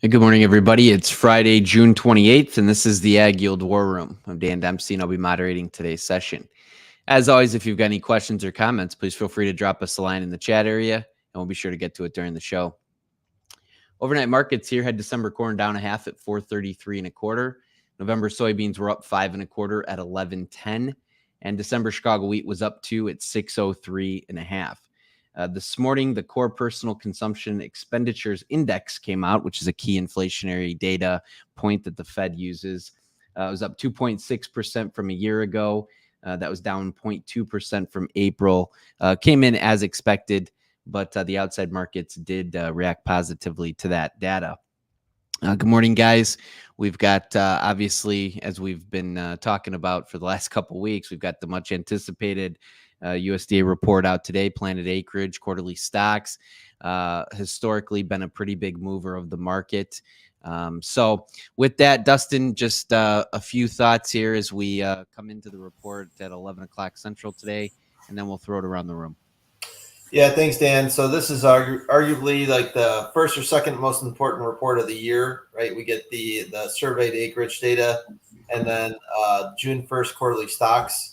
Hey, good morning, everybody. It's Friday, June 28th, and this is the AgYield War Room. I'm Dan Dempsey, and I'll be moderating today's session. As always, if you've got any questions or comments, please feel free to drop us a line in the chat area, and we'll be sure to get to it during the show. Overnight markets here had December corn down a half at 433 and a quarter. November soybeans were up 5 and a quarter at 11.10, and December Chicago wheat was up 2 at 603 and a half. This morning, the core personal consumption expenditures index came out, which is a key inflationary data point that the Fed uses. It was up 2.6% from a year ago. That was down 0.2% from April. Came in as expected, but the outside markets did react positively to that data. Good morning, guys. We've got, obviously, as we've been talking about for the last couple of weeks, we've got the much anticipated USDA report out today, planted acreage, quarterly stocks, historically been a pretty big mover of the market. So with that, Dustin, just a few thoughts here as we come into the report at 11 o'clock Central today, and then we'll throw it around the room. Yeah, thanks, Dan. So this is arguably like the first or second most important report of the year, right? We get the surveyed acreage data and then June 1st quarterly stocks.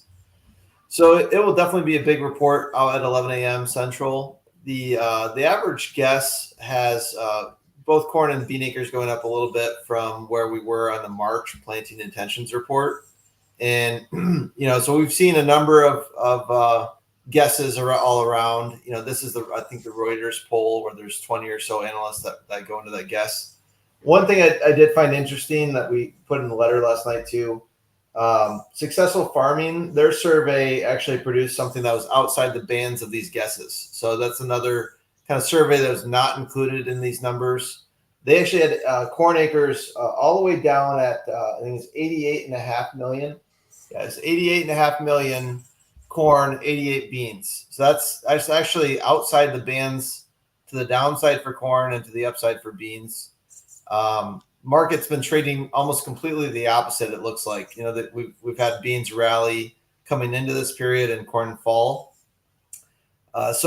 So it will definitely be a big report out at 11 a.m. Central. The average guess has both corn and bean acres going up a little bit from where we were on the March planting intentions report. And, so we've seen a number of guesses are all around. This is I think the Reuters poll where there's 20 or so analysts that go into that guess. One thing I did find interesting that we put in the letter last night too, Successful Farming, their survey actually produced something that was outside the bands of these guesses. So that's another kind of survey that was not included in these numbers. They actually had corn acres all the way down at, I think it's 88.5 million. Yeah, it's 88.5 million corn, 88 beans. So that's actually outside the bands to the downside for corn and to the upside for beans. Market's been trading almost completely the opposite. It looks like, that we've had beans rally coming into this period and corn fall. There's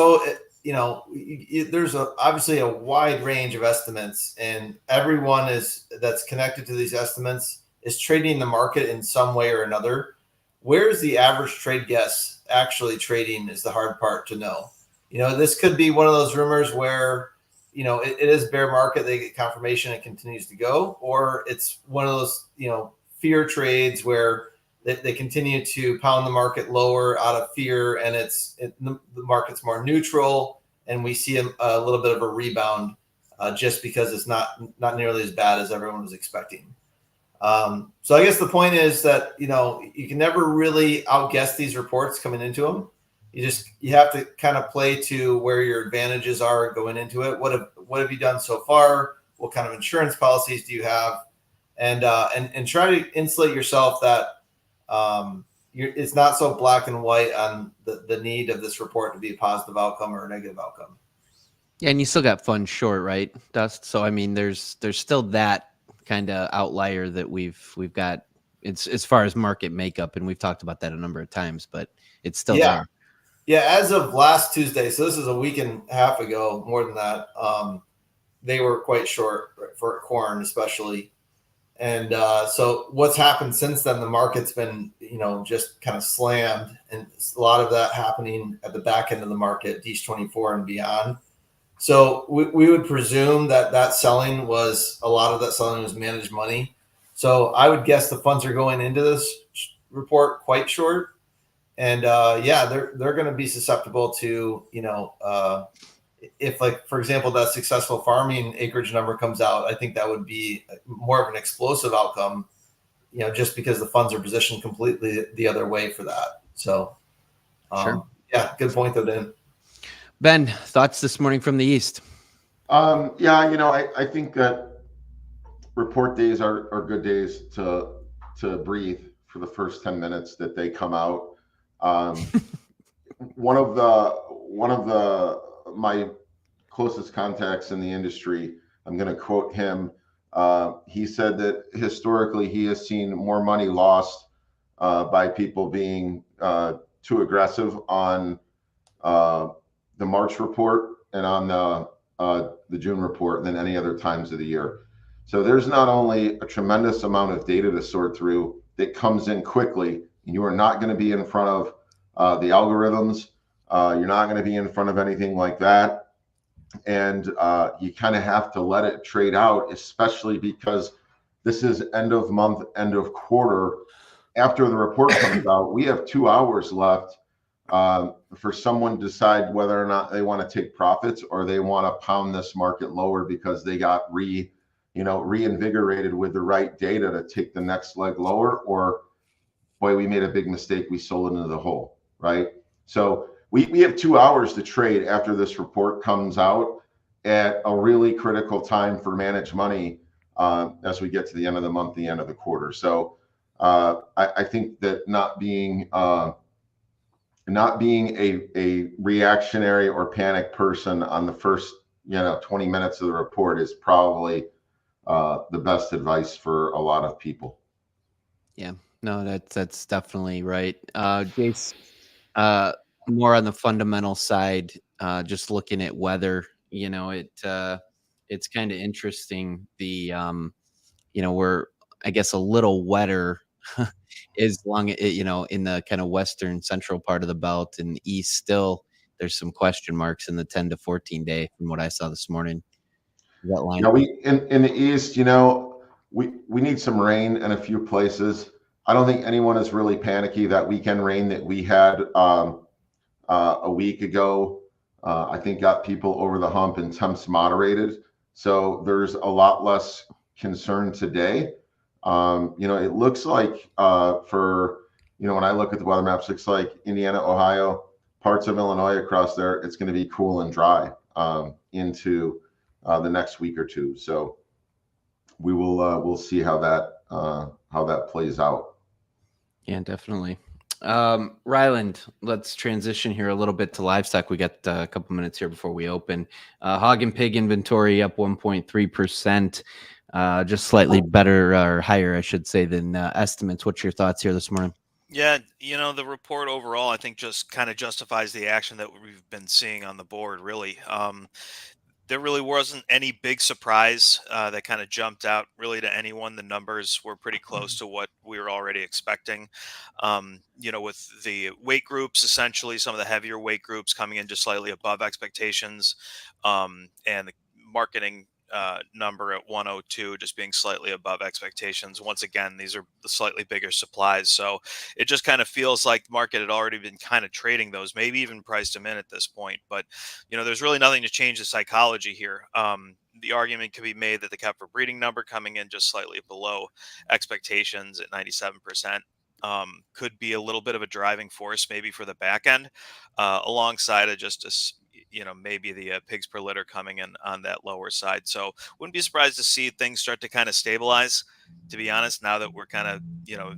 obviously a wide range of estimates, and everyone that's connected to these estimates is trading the market in some way or another. Where's the average trade guess actually trading is the hard part to know. This could be one of those rumors where, it is bear market, they get confirmation, it continues to go, or it's one of those, fear trades where they continue to pound the market lower out of fear, and the market's more neutral, and we see a little bit of a rebound just because it's not nearly as bad as everyone was expecting. So I guess the point is that, you can never really outguess these reports coming into them. You have to kind of play to where your advantages are going into it. What have you done so far? What kind of insurance policies do you have? And try to insulate yourself that it's not so black and white on the need of this report to be a positive outcome or a negative outcome. Yeah, and you still got funds short, right, Dust? So I mean, there's still that kind of outlier that we've got. It's as far as market makeup, and we've talked about that a number of times, but it's still there. Yeah, as of last Tuesday, so this is a week and a half ago, more than that, they were quite short for corn, especially. And so what's happened since then, the market's been, just kind of slammed, and a lot of that happening at the back end of the market, DH24 and beyond. So we would presume that selling was, a lot of that selling was managed money. So I would guess the funds are going into this report quite short. And they're going to be susceptible to, if, like, for example, that Successful Farming acreage number comes out, I think that would be more of an explosive outcome, just because the funds are positioned completely the other way for that. So, Sure. Yeah, good point though, Dan. Ben, thoughts this morning from the East? I think that report days are good days to breathe for the first 10 minutes that they come out. One of my closest contacts in the industry, I'm going to quote him. He said that historically he has seen more money lost by people being too aggressive on the March report and on the June report than any other times of the year. So there's not only a tremendous amount of data to sort through that comes in quickly, and you are not going to be in front of the algorithms. You're not going to be in front of anything like that. And you kind of have to let it trade out, especially because this is end of month, end of quarter. After the report comes out, we have 2 hours left for someone to decide whether or not they want to take profits or they want to pound this market lower because they got reinvigorated with the right data to take the next leg lower, or boy, we made a big mistake, we sold into the hole, right? So we have 2 hours to trade after this report comes out at a really critical time for managed money as we get to the end of the month, the end of the quarter. So I think that not being a reactionary or panic person on the first 20 minutes of the report is probably the best advice for a lot of people. Yeah, no, that's definitely right. Jace, more on the fundamental side, just looking at weather, it's kind of interesting. We're, I guess, a little wetter as long in the kind of western central part of the belt, and east still there's some question marks in the 10 to 14 day from what I saw this morning. That line. Yeah, we in the east, we need some rain in a few places. I don't think anyone is really panicky. That weekend rain that we had a week ago, I think got people over the hump and temps moderated. So there's a lot less concern today. It looks like when I look at the weather maps, it looks like Indiana, Ohio, parts of Illinois across there, it's going to be cool and dry into the next week or two. So we'll see how that plays out. Yeah, definitely. Ryland, let's transition here a little bit to livestock. We got a couple minutes here before we open. Hog and pig inventory up 1.3%, just slightly better or higher, I should say, than estimates. What's your thoughts here this morning? Yeah, the report overall, I think, just kind of justifies the action that we've been seeing on the board, really. There really wasn't any big surprise that kind of jumped out really to anyone. The numbers were pretty close to what we were already expecting. With the weight groups, essentially some of the heavier weight groups coming in just slightly above expectations, and the marketing number at 102 just being slightly above expectations. Once again, these are the slightly bigger supplies, so it just kind of feels like the market had already been kind of trading those, maybe even priced them in at this point. But there's really nothing to change the psychology here. The argument could be made that the cap for breeding number coming in just slightly below expectations at 97% could be a little bit of a driving force maybe for the back end, alongside of just maybe the pigs per litter coming in on that lower side. So wouldn't be surprised to see things start to kind of stabilize, to be honest, now that we're kind of,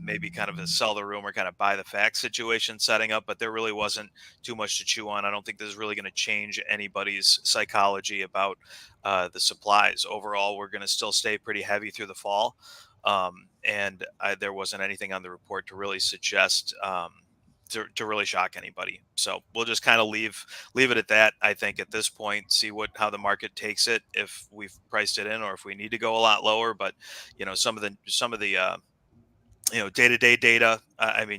maybe kind of a sell the rumor, kind of buy the facts situation setting up. But there really wasn't too much to chew on. I don't think this is really going to change anybody's psychology about the supplies. Overall, we're going to still stay pretty heavy through the fall. And there wasn't anything on the report to really suggest to really shock anybody. So we'll just kind of leave it at that. I think at this point, see how the market takes it, if we've priced it in or if we need to go a lot lower. But some of the day-to-day data,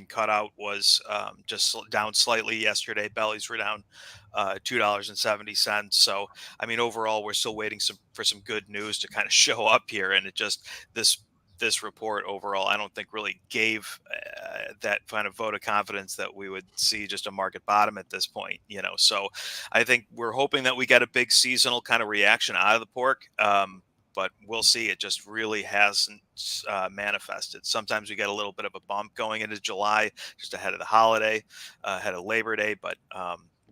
cutout was just down slightly yesterday. Bellies were down $2.70. So overall, we're still waiting for some good news to kind of show up here, and it just this report overall, I don't think really gave that kind of vote of confidence that we would see just a market bottom at this point. So I think we're hoping that we get a big seasonal kind of reaction out of the pork. But we'll see. It just really hasn't manifested. Sometimes we get a little bit of a bump going into July, just ahead of the holiday, ahead of Labor Day. But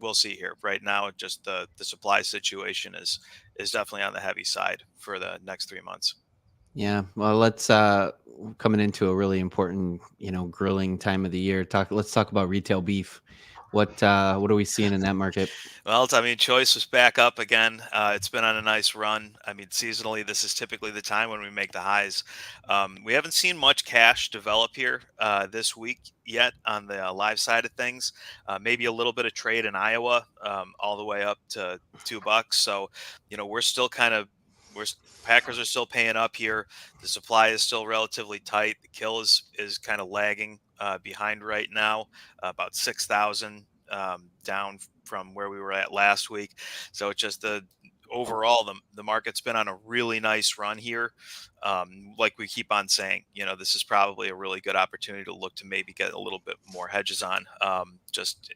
we'll see here. Right now, just the supply situation is definitely on the heavy side for the next 3 months. Yeah, well, let's coming into a really important, grilling time of the year. Let's talk about retail beef. What are we seeing in that market? Well, choice was back up again. It's been on a nice run. Seasonally, this is typically the time when we make the highs. We haven't seen much cash develop here this week yet on the live side of things. Maybe a little bit of trade in Iowa, all the way up to $2. So, we're still kind of Packers are still paying up here. The supply is still relatively tight. The kill is kind of lagging behind right now, about 6,000 down from where we were at last week. So it's just overall the market's been on a really nice run here. Like we keep on saying, this is probably a really good opportunity to look to maybe get a little bit more hedges on, just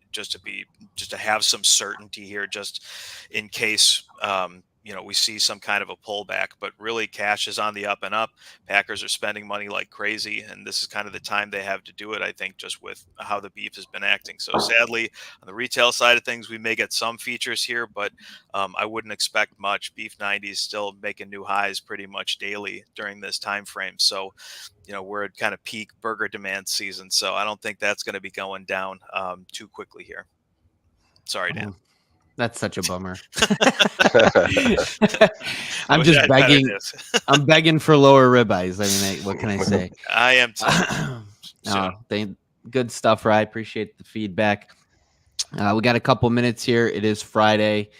to have some certainty here, just in case we see some kind of a pullback. But really, cash is on the up and up. Packers are spending money like crazy, and this is kind of the time they have to do it, I think, just with how the beef has been acting. So sadly, on the retail side of things, we may get some features here, but I wouldn't expect much. Beef 90 is still making new highs pretty much daily during this time frame. So we're at kind of peak burger demand season. So I don't think that's going to be going down too quickly here. Sorry, Dan. That's such a bummer. I'm just begging. I'm begging for lower ribeyes. I mean, what can I say? I am too. Good stuff, Rye. Appreciate the feedback. We got a couple minutes here. It is Friday.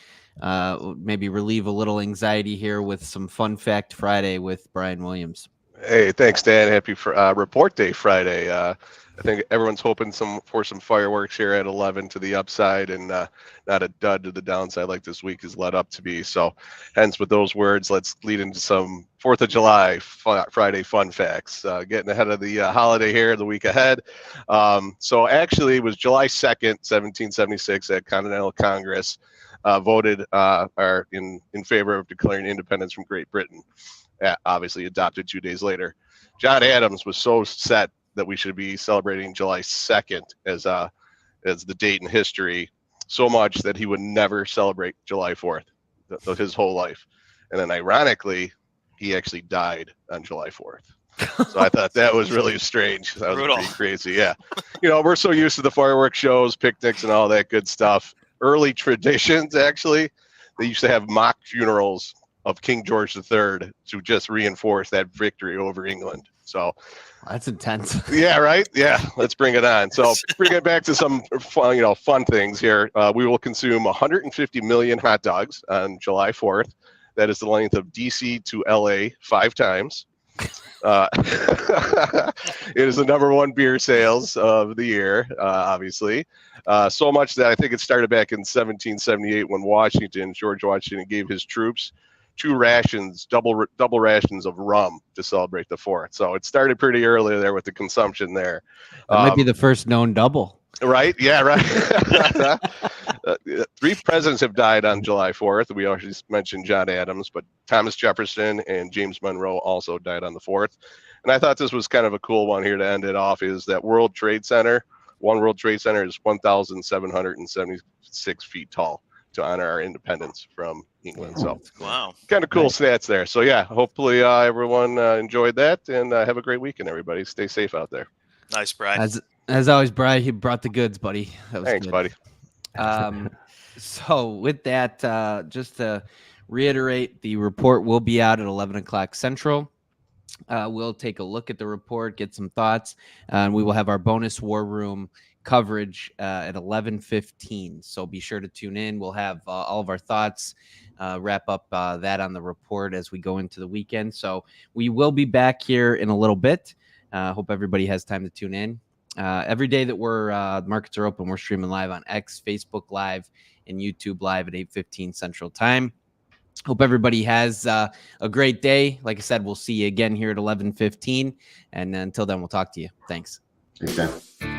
Maybe relieve a little anxiety here with some Fun Fact Friday with Brian Williams. Hey, thanks, Dan. Happy Report Day Friday. I think everyone's hoping for some fireworks here at 11 to the upside, and not a dud to the downside like this week is led up to be. So hence with those words, let's lead into some 4th of July Friday fun facts, getting ahead of the holiday here the week ahead. So actually it was July 2nd, 1776 at Continental Congress voted in favor of declaring independence from Great Britain. Obviously adopted 2 days later. John Adams was so set that we should be celebrating July 2nd as the date in history, so much that he would never celebrate July 4th his whole life. And then ironically, he actually died on July 4th. So I thought that was really strange. That was pretty crazy. Yeah. We're so used to the fireworks shows, picnics, and all that good stuff. Early traditions, actually, they used to have mock funerals of King George III to just reinforce that victory over England. So that's intense. Yeah, right. Yeah, let's bring it on. So bring it back to some fun things here. We will consume 150 million hot dogs on July 4th. That is the length of DC to LA 5 times. It is the #1 beer sales of the year, obviously. So much that I think it started back in 1778 when George Washington gave his troops 2 rations, double rations of rum to celebrate the 4th. So it started pretty early there with the consumption there. That might be the first known double. Right? Yeah, right. 3 presidents have died on July 4th. We already mentioned John Adams, but Thomas Jefferson and James Monroe also died on the 4th. And I thought this was kind of a cool one here to end it off, is that World Trade Center. One World Trade Center is 1,776 feet tall to honor our independence from England. So wow, kind of cool stats there. So yeah, hopefully everyone enjoyed that, and have a great weekend, everybody. Stay safe out there. Nice, Brian. As always, Brian, he brought the goods, buddy. That was Thanks, good. buddy. So with that, just to reiterate, the report will be out at 11 o'clock Central. We'll take a look at the report, get some thoughts, and we will have our bonus war room coverage at 11:15. So be sure to tune in. We'll have all of our thoughts, wrap up that on the report as we go into the weekend. So we will be back here in a little bit. Hope everybody has time to tune in. Every day that markets are open, we're streaming live on X, Facebook Live, and YouTube Live at 8:15 Central Time. Hope everybody has a great day. Like I said, we'll see you again here at 11:15. And until then, we'll talk to you. Thanks. Thanks, Dan.